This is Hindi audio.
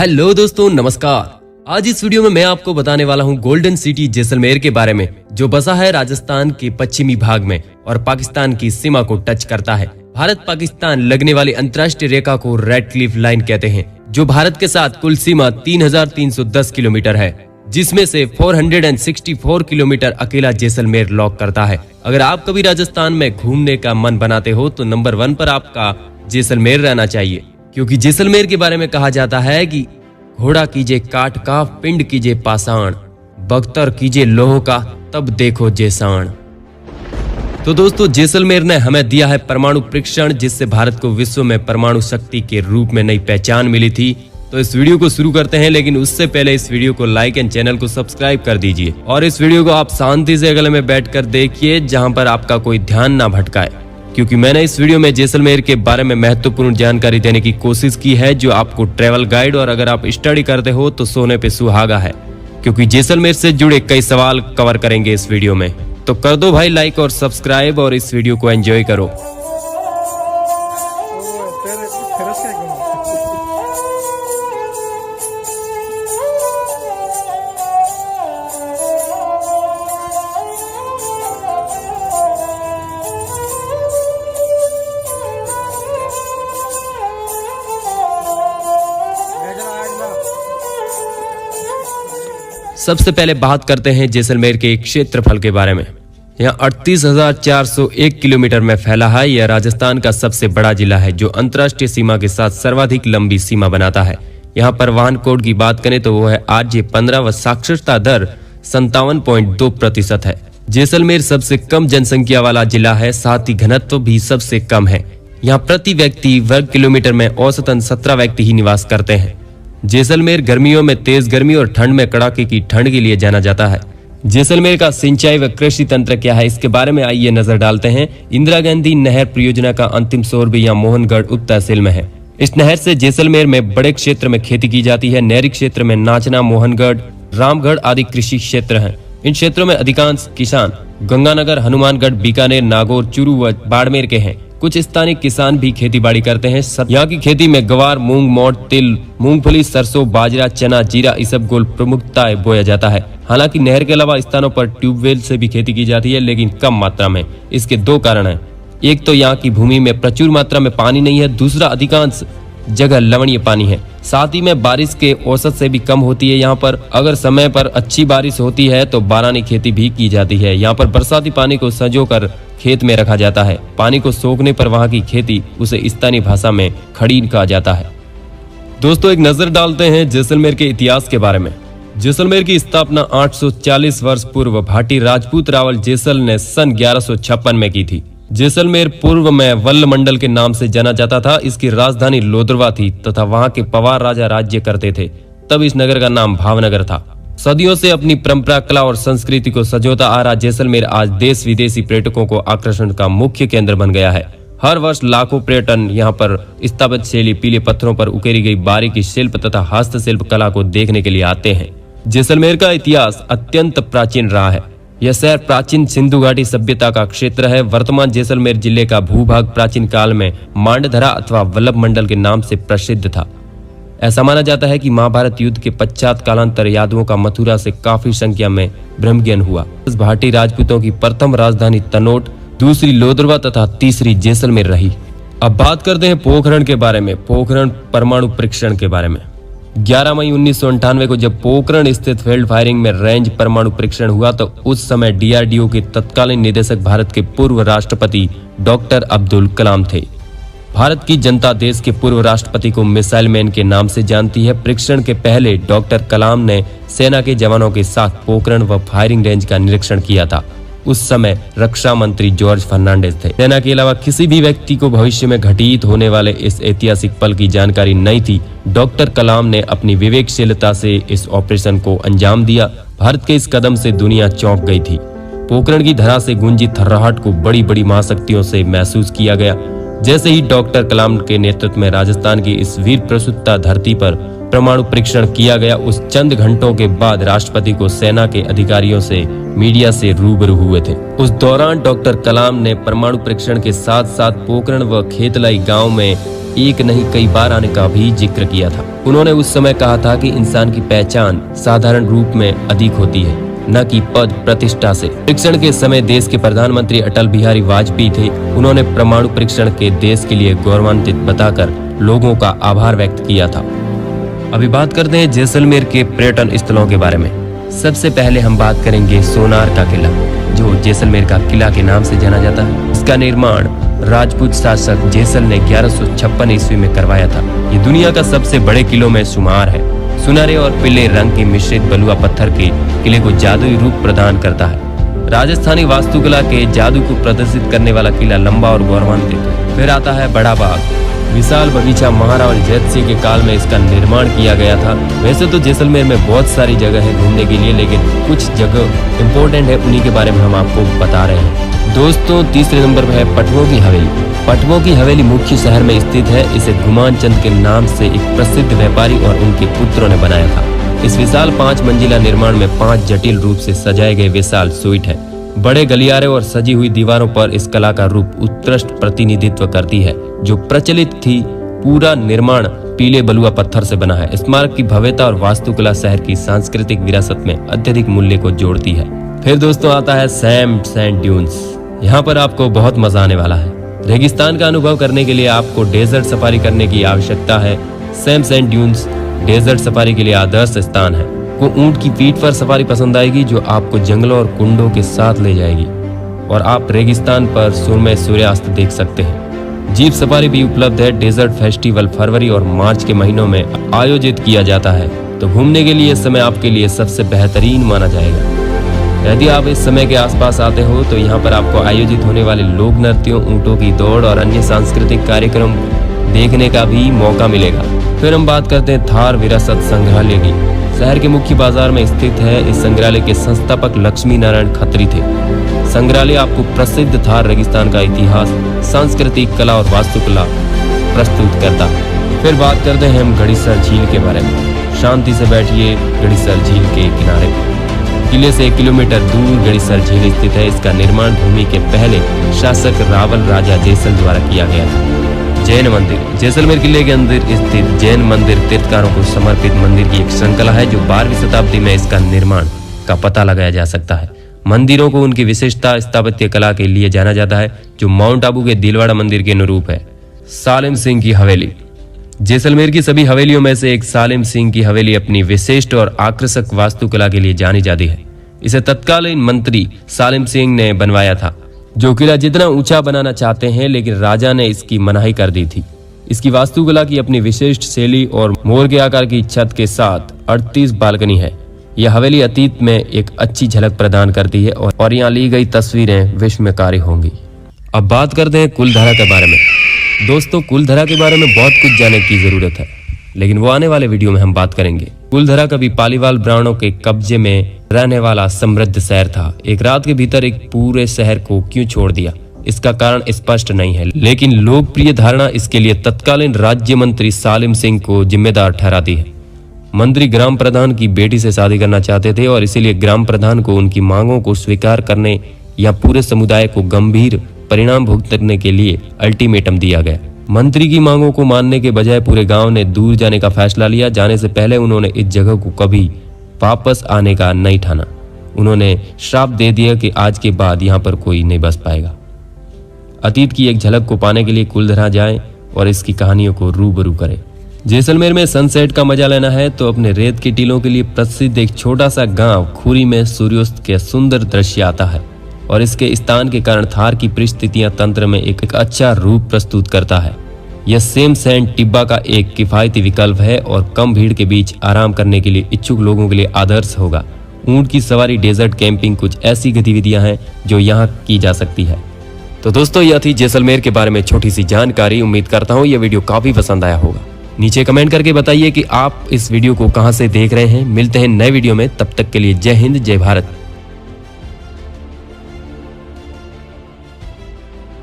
हेलो दोस्तों, नमस्कार। आज इस वीडियो में मैं आपको बताने वाला हूँ गोल्डन सिटी जैसलमेर के बारे में, जो बसा है राजस्थान के पश्चिमी भाग में और पाकिस्तान की सीमा को टच करता है। भारत पाकिस्तान लगने वाली अंतर्राष्ट्रीय रेखा को रेड क्लिफ लाइन कहते हैं, जो भारत के साथ कुल सीमा 3310 किलोमीटर है, जिसमें से 464 किलोमीटर अकेला जैसलमेर लॉक करता है। अगर आप कभी राजस्थान में घूमने का मन बनाते हो तो नंबर 1 पर आपका जैसलमेर रहना चाहिए, क्योंकि जैसलमेर के बारे में कहा जाता है कि घोड़ा कीजिए काठ का, पिंड कीजिए पाषाण, बख्तर कीजिए लोह का, तब देखो जैसाण। तो दोस्तों, जैसलमेर ने हमें दिया है परमाणु परीक्षण, जिससे भारत को विश्व में परमाणु शक्ति के रूप में नई पहचान मिली थी। तो इस वीडियो को शुरू करते हैं, लेकिन उससे पहले इस वीडियो को लाइक एंड चैनल को सब्सक्राइब कर दीजिए और इस वीडियो को आप शांति से अगले में बैठकर देखिए, जहां पर आपका कोई ध्यान ना भटकाए, क्योंकि मैंने इस वीडियो में जैसलमेर के बारे में महत्वपूर्ण जानकारी देने की कोशिश की है, जो आपको ट्रैवल गाइड और अगर आप स्टडी करते हो तो सोने पे सुहागा है, क्योंकि जैसलमेर से जुड़े कई सवाल कवर करेंगे इस वीडियो में। तो कर दो भाई लाइक और सब्सक्राइब और इस वीडियो को एंजॉय करो। सबसे पहले बात करते हैं जैसलमेर के क्षेत्रफल के बारे में। यहाँ 38,401 किलोमीटर में फैला है। यह राजस्थान का सबसे बड़ा जिला है, जो अंतर्राष्ट्रीय सीमा के साथ सर्वाधिक लंबी सीमा बनाता है। यहाँ पर वाहन कोड की बात करें तो वो है RJ15 व साक्षरता दर 57.2% है। जैसलमेर सबसे कम जनसंख्या वाला जिला है, साथ ही घनत्व भी सबसे कम है। यहाँ प्रति व्यक्ति वर्ग किलोमीटर में औसतन 17 व्यक्ति ही निवास करते हैं। जैसलमेर गर्मियों में तेज गर्मी और ठंड में कड़ाके की ठंड के लिए जाना जाता है। जैसलमेर का सिंचाई व कृषि तंत्र क्या है, इसके बारे में आइए नजर डालते हैं। इंदिरा गांधी नहर परियोजना का अंतिम छोर भी यहाँ मोहनगढ़ उप तहसील में है। इस नहर से जैसलमेर में बड़े क्षेत्र में खेती की जाती है। नहरी क्षेत्र में नाचना, मोहनगढ़, रामगढ़ आदि कृषि क्षेत्र हैं। इन क्षेत्रों में अधिकांश किसान गंगानगर, हनुमानगढ़, बीकानेर, नागौर, चूरू व बाड़मेर के हैं। कुछ स्थानीय किसान भी खेती बाड़ी करते हैं। यहाँ की खेती में गवार, मूंग, मोठ, तिल, मूंगफली, सरसों, बाजरा, चना, जीरा, इसबगोल प्रमुखता बोया जाता है। हालांकि नहर के अलावा स्थानों पर ट्यूबवेल से भी खेती की जाती है, लेकिन कम मात्रा में। इसके 2 कारण हैं। एक तो यहाँ की भूमि में प्रचुर मात्रा में पानी नहीं है, दूसरा अधिकांश जगह लवणीय पानी है। साथ ही में बारिश के औसत से भी कम होती है। यहाँ पर अगर समय पर अच्छी बारिश होती है तो बारानी खेती भी की जाती है। यहाँ पर बरसाती पानी को संजोकर खेत में रखा जाता है। पानी को सोखने पर वहाँ की खेती, उसे स्थानीय भाषा में खड़ीन कहा जाता है। दोस्तों, एक नजर डालते हैं जैसलमेर के इतिहास के बारे में। जैसलमेर की स्थापना 840 वर्ष पूर्व भाटी राजपूत रावल जैसल ने सन 1156 में की थी। जैसलमेर पूर्व में वल्ल मंडल के नाम से जाना जाता था। इसकी राजधानी लोदरवा थी तथा वहां के पवार राजा राज्य करते थे। तब इस नगर का नाम भावनगर था। सदियों से अपनी परंपरा, कला और संस्कृति को सजोता आ रहा जैसलमेर आज देश विदेशी पर्यटकों को आकर्षण का मुख्य केंद्र बन गया है। हर वर्ष लाखों पर्यटन यहाँ पर स्थापत्य शैली, पीले पत्थरों पर उकेरी गई बारीकी शिल्प तथा हस्तशिल्प कला को देखने के लिए आते हैं। जैसलमेर का इतिहास अत्यंत प्राचीन रहा है। यह शहर प्राचीन सिंधु घाटी सभ्यता का क्षेत्र है। वर्तमान जैसलमेर जिले का भूभाग प्राचीन काल में मांडधरा अथवा वल्लभ मंडल के नाम से प्रसिद्ध था। ऐसा माना जाता है कि महाभारत युद्ध के पश्चात कालांतर यादवों का मथुरा से काफी संख्या में ब्रह्मज्ञान हुआ। इस भाटी राजपूतों की प्रथम राजधानी तनोट, दूसरी लोदरवा तथा तीसरी जैसलमेर रही। अब बात करते हैं पोखरण के बारे में, पोखरण परमाणु परीक्षण के बारे में। 11 मई 1998 को जब पोखरण स्थित फील्ड फायरिंग में रेंज परमाणु परीक्षण हुआ, तो उस समय DRDO के तत्कालीन निदेशक भारत के पूर्व राष्ट्रपति डॉक्टर अब्दुल कलाम थे। भारत की जनता देश के पूर्व राष्ट्रपति को मिसाइल मैन के नाम से जानती है। परीक्षण के पहले डॉक्टर कलाम ने सेना के जवानों के साथ पोखरण व फायरिंग रेंज का निरीक्षण किया था। उस समय रक्षा मंत्री जॉर्ज फर्नांडिस थे। सेना के अलावा किसी भी व्यक्ति को भविष्य में घटित होने वाले इस ऐतिहासिक पल की जानकारी नहीं थी। डॉक्टर कलाम ने अपनी विवेकशीलता से इस ऑपरेशन को अंजाम दिया। भारत के इस कदम से दुनिया चौंक गई थी। पोखरण की धरा से गूंजी थर्राहट को बड़ी बड़ी महाशक्तियों से महसूस किया गया। जैसे ही डॉक्टर कलाम के नेतृत्व में राजस्थान की इस वीर प्रसुत्ता धरती पर परमाणु परीक्षण किया गया, उस चंद घंटों के बाद राष्ट्रपति को सेना के अधिकारियों से मीडिया से रूबरू हुए थे। उस दौरान डॉक्टर कलाम ने परमाणु परीक्षण के साथ साथ पोखरण व खेतलाई गांव में एक नहीं कई बार आने का भी जिक्र किया था। उन्होंने उस समय कहा था कि इंसान की पहचान साधारण रूप में अधिक होती है, न कि पद प्रतिष्ठा से। परीक्षण के समय देश के प्रधानमंत्री अटल बिहारी वाजपेयी थे। उन्होंने परमाणु परीक्षण के देश के लिए गौरवान्वित बताकर लोगों का आभार व्यक्त किया था। अभी बात करते हैं जैसलमेर के पर्यटन स्थलों के बारे में। सबसे पहले हम बात करेंगे सोनार का किला, जो जैसलमेर का किला के नाम से जाना जाता है। इसका निर्माण राजपूत शासक जैसल ने 1156 ईस्वी में करवाया था। ये दुनिया का सबसे बड़े किलों में शुमार है। सुनहरे और पीले रंग के मिश्रित बलुआ पत्थर के किले को जादुई रूप प्रदान करता है। राजस्थानी वास्तुकला के जादू को प्रदर्शित करने वाला किला लंबा और गौरवान्वित। फिर आता है बड़ा बाग, विशाल बगीचा। महाराणा जैत सिंह के काल में इसका निर्माण किया गया था। वैसे तो जैसलमेर में बहुत सारी जगह है घूमने के लिए, लेकिन कुछ जगह इम्पोर्टेंट है, उन्हीं के बारे में हम आपको बता रहे हैं। दोस्तों, तीसरे नंबर पर है पटवों की हवेली। पटवों की हवेली मुख्य शहर में स्थित है। इसे गुमान चंद के नाम से एक प्रसिद्ध व्यापारी और उनके पुत्रों ने बनाया था। इस विशाल 5 मंजिला निर्माण में 5 जटिल रूप से सजाए गए विशाल स्वीट है। बड़े गलियारे और सजी हुई दीवारों पर इस कला का रूप उत्कृष्ट प्रतिनिधित्व करती है, जो प्रचलित थी। पूरा निर्माण पीले बलुआ पत्थर से बना है। स्मारक की भव्यता और वास्तुकला शहर की सांस्कृतिक विरासत में अत्यधिक मूल्य को जोड़ती है। फिर दोस्तों आता है सैम सैंड ड्यून्स। यहाँ पर आपको बहुत मजा आने वाला है। रेगिस्तान का अनुभव करने के लिए आपको डेजर्ट सफारी करने की आवश्यकता है। Sam sand dunes desert safari के लिए आदर्श स्थान है। को ऊंट की पीठ पर सफारी पसंद आएगी, जो आपको जंगलों और कुंडों के साथ ले जाएगी और आप रेगिस्तान पर सुरमय सूर्यास्त देख सकते हैं। जीप सफारी भी उपलब्ध है। डेजर्ट फेस्टिवल फरवरी और मार्च के महीनों में आयोजित किया जाता है, तो घूमने के लिए इस समय आपके लिए सबसे बेहतरीन माना जाएगा। यदि आप इस समय के आसपास आते हो तो यहाँ पर आपको आयोजित होने वाले लोक नृत्यों, ऊँटों की दौड़ और अन्य सांस्कृतिक कार्यक्रम देखने का भी मौका मिलेगा। फिर हम बात करते हैं थार विरासत संग्रहालय की। शहर के मुख्य बाजार में स्थित है। इस संग्रहालय के संस्थापक लक्ष्मी नारायण खत्री थे। संग्रहालय आपको प्रसिद्ध थार रेगिस्तान का इतिहास, सांस्कृतिक कला और वास्तुकला प्रस्तुत करता है। फिर बात करते हैं हम गढ़ीसर झील के बारे में। शांति से बैठिए गढ़ीसर झील के किनारे। किले से 1 किलोमीटर दूर गढ़ीसर झील स्थित है। इसका निर्माण भूमि के पहले शासक रावल राजा जैसल द्वारा किया गया था। जैन मंदिर। जैसलमेर किले के अंदर स्थित जैन मंदिर तीर्थकारों को समर्पित मंदिर की एक श्रृंखला है, जो 12वीं शताब्दी में इसका निर्माण का पता लगाया जा सकता है। मंदिरों को उनकी विशिष्टता स्थापत्य कला के लिए जाना जाता है, जो माउंट आबू के दिलवाड़ा मंदिर के अनुरूप है। सालिम सिंह की हवेली। जैसलमेर की सभी हवेलियों में से एक सालिम सिंह की हवेली अपनी विशिष्ट और आकर्षक वास्तुकला के लिए जानी जाती है। इसे तत्कालीन मंत्री सालिम सिंह ने बनवाया था, जो किला जितना ऊंचा बनाना चाहते हैं, लेकिन राजा ने इसकी मनाही कर दी थी। इसकी वास्तुकला की अपनी विशिष्ट शैली और मोर के आकार की छत के साथ 38 बालकनी है। यह हवेली अतीत में एक अच्छी झलक प्रदान करती है और यहाँ ली गई तस्वीरें विस्मयकारी होंगी। अब बात करते हैं कुलधरा के बारे में। दोस्तों, कुलधरा के बारे में बहुत कुछ जानने की जरूरत है, लेकिन वो आने वाले वीडियो में हम बात करेंगे। कुलधरा कभी पालीवाल ब्राह्मणों के कब्जे में रहने वाला समृद्ध शहर था। एक रात के भीतर एक पूरे शहर को क्यों छोड़ दिया, इसका कारण स्पष्ट नहीं है, लेकिन लोकप्रिय धारणा इसके लिए तत्कालीन राज्य मंत्री सालिम सिंह को जिम्मेदार ठहराती है। मंत्री ग्राम प्रधान की बेटी से शादी करना चाहते थे और इसीलिए ग्राम प्रधान को उनकी मांगों को स्वीकार करने या पूरे समुदाय को गंभीर परिणाम भुगतने के लिए अल्टीमेटम दिया गया। मंत्री की मांगों को मानने के बजाय पूरे गांव ने दूर जाने का फैसला लिया। जाने से पहले उन्होंने इस जगह को कभी वापस आने का नहीं ठाना। उन्होंने श्राप दे दिया कि आज के बाद यहाँ पर कोई नहीं बस पाएगा। अतीत की एक झलक को पाने के लिए कुलधरा जाएं और इसकी कहानियों को रूबरू करें। जैसलमेर में सनसेट का मजा लेना है तो अपने रेत के टीलों के लिए प्रसिद्ध एक छोटा सा गांव खुरी में सूर्यास्त के सुंदर दृश्य आता है और इसके स्थान के कारण थार की परिस्थितियां तंत्र में एक अच्छा रूप प्रस्तुत करता है। यह सेम सैंड टिब्बा का एक किफायती विकल्प है और कम भीड़ के बीच आराम करने के लिए इच्छुक लोगों के लिए आदर्श होगा। ऊंट की सवारी, डेजर्ट कैंपिंग कुछ ऐसी गतिविधियां हैं जो यहाँ की जा सकती है। तो दोस्तों, यह थी जैसलमेर के बारे में छोटी सी जानकारी। उम्मीद करता हूँ यह वीडियो काफी पसंद आया होगा। नीचे कमेंट करके बताइए कि आप इस वीडियो को कहां से देख रहे हैं। मिलते हैं नए वीडियो में, तब तक के लिए जय हिंद, जय भारत।